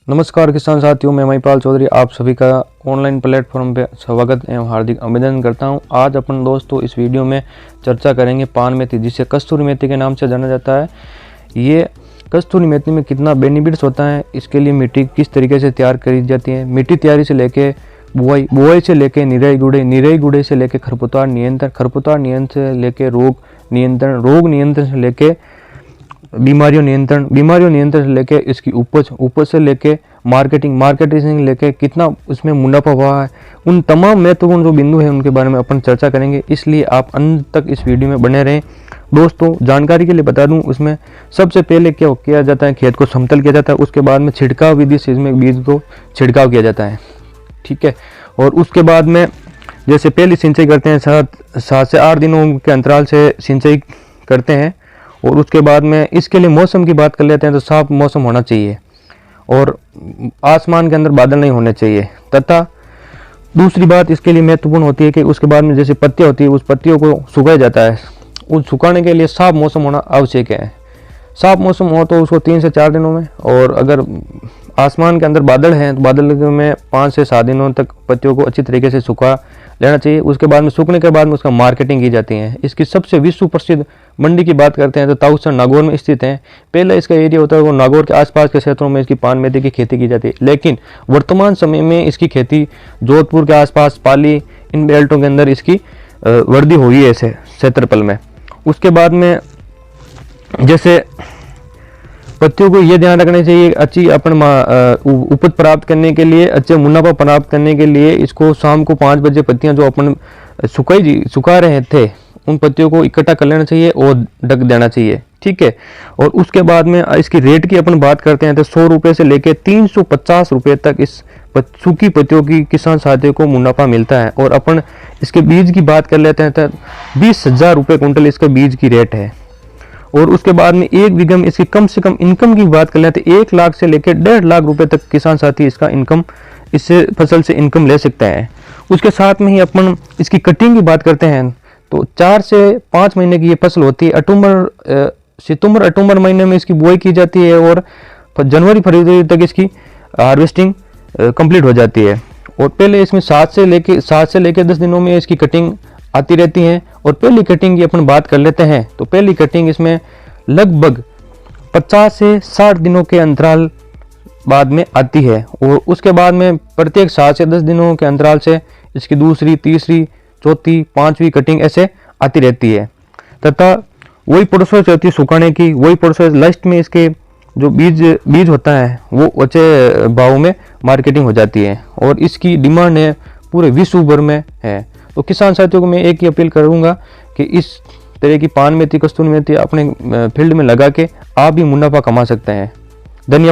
नमस्कार किसान साथियों, मैं महिपाल चौधरी आप सभी का ऑनलाइन प्लेटफॉर्म पे स्वागत एवं हार्दिक अभिनंदन करता हूं। आज अपन दोस्तों इस वीडियो में चर्चा करेंगे पान मेथी, जिसे कस्तूरी मेथी के नाम से जाना जाता है। ये कस्तूरी मेथी में कितना बेनिफिट्स होता है, इसके लिए मिट्टी किस तरीके से तैयार करी जाती है, मिट्टी तैयारी से लेके बुआई से लेके निराई गुड़ाई से लेके खरपतवार नियंत्रण से लेके रोग नियंत्रण से लेके बीमारियों नियंत्रण से लेके इसकी उपज से लेके मार्केटिंग से लेके कितना उसमें मुनाफा हुआ है, उन तमाम महत्वपूर्ण जो बिंदु हैं उनके बारे में अपन चर्चा करेंगे। इसलिए आप अंत तक इस वीडियो में बने रहें। दोस्तों जानकारी के लिए बता दूं, उसमें सबसे पहले क्या किया जाता है, खेत को समतल किया जाता है, उसके बाद में छिड़काव विधि से इसमें बीज को छिड़काव किया जाता है, ठीक है। और उसके बाद में जैसे पहली सिंचाई करते हैं, 7 से 8 दिनों के अंतराल से सिंचाई करते हैं। और उसके बाद में इसके लिए मौसम की बात कर लेते हैं तो साफ मौसम होना चाहिए और आसमान के अंदर बादल नहीं होने चाहिए। तथा दूसरी बात इसके लिए महत्वपूर्ण होती है कि उसके बाद में जैसे पत्तियां होती है, उस पत्तियों को सुखाया जाता है। उस सुखाने के लिए साफ मौसम होना आवश्यक है। साफ मौसम हो तो उसको 3 से 4 दिनों में, और अगर आसमान के अंदर बादल हैं तो बादल में 5 से 7 दिनों तक पत्तियों को अच्छी तरीके से सुखा लेना चाहिए। उसके बाद में सूखने के बाद में उसका मार्केटिंग की जाती है। इसकी सबसे विश्व प्रसिद्ध मंडी की बात करते हैं तो ताउसन नागौर में स्थित है। पहले इसका एरिया होता है वो नागौर के आसपास के क्षेत्रों में इसकी पान मेथी की खेती की जाती है, लेकिन वर्तमान समय में इसकी खेती जोधपुर के आसपास, पाली, इन बेल्टों के अंदर इसकी वृद्धि हुई है ऐसे क्षेत्रफल में। उसके बाद में जैसे पत्तियों को ये ध्यान रखना चाहिए, अच्छी अपन उपज प्राप्त करने के लिए, अच्छे मुनाफा प्राप्त करने के लिए इसको शाम को 5 बजे पत्तियां जो अपन सुखा रहे थे उन पत्तियों को इकट्ठा कर लेना चाहिए और ढक देना चाहिए, ठीक है। और उसके बाद में इसकी रेट की अपन बात करते हैं तो 100 रुपये से लेके 350 रुपये तक इस सूखी पत्तियों की किसान साथियों को मुनाफा मिलता है। और अपन इसके बीज की बात कर लेते हैं तो 20,000 रुपये कुंटल इसका बीज की रेट है। और उसके बाद में 1 बीघा में इसकी कम से कम इनकम की बात कर लेते हैं 1 लाख से लेकर 1.5 लाख रुपए तक किसान साथी इसका इनकम, इससे फसल से इनकम ले सकते हैं। उसके साथ में ही अपन इसकी कटिंग की बात करते हैं तो 4 से 5 महीने की ये फसल होती है। सितंबर अक्टूबर महीने में इसकी बुआई की जाती है और जनवरी फरवरी तक इसकी हार्वेस्टिंग कंप्लीट हो जाती है। और पहले इसमें 7 से लेके 10 दिनों में इसकी कटिंग आती रहती हैं। और पहली कटिंग की अपन बात कर लेते हैं तो पहली कटिंग इसमें लगभग 50 से 60 दिनों के अंतराल बाद में आती है। और उसके बाद में प्रत्येक 7 से 10 दिनों के अंतराल से इसकी दूसरी, तीसरी, चौथी, 5वीं कटिंग ऐसे आती रहती है। तथा वही प्रोसेस होती है सुखाने की, वही प्रोसेस लास्ट में इसके जो बीज होता है वो अच्छे भाव में मार्केटिंग हो जाती है। और इसकी डिमांड है पूरे विश्व भर में है। तो किसान साथियों को मैं एक ही अपील करूंगा कि इस तरह की पान मेथी, कस्तूरी मेथी अपने फील्ड में लगा के आप भी मुनाफा कमा सकते हैं। धन्यवाद।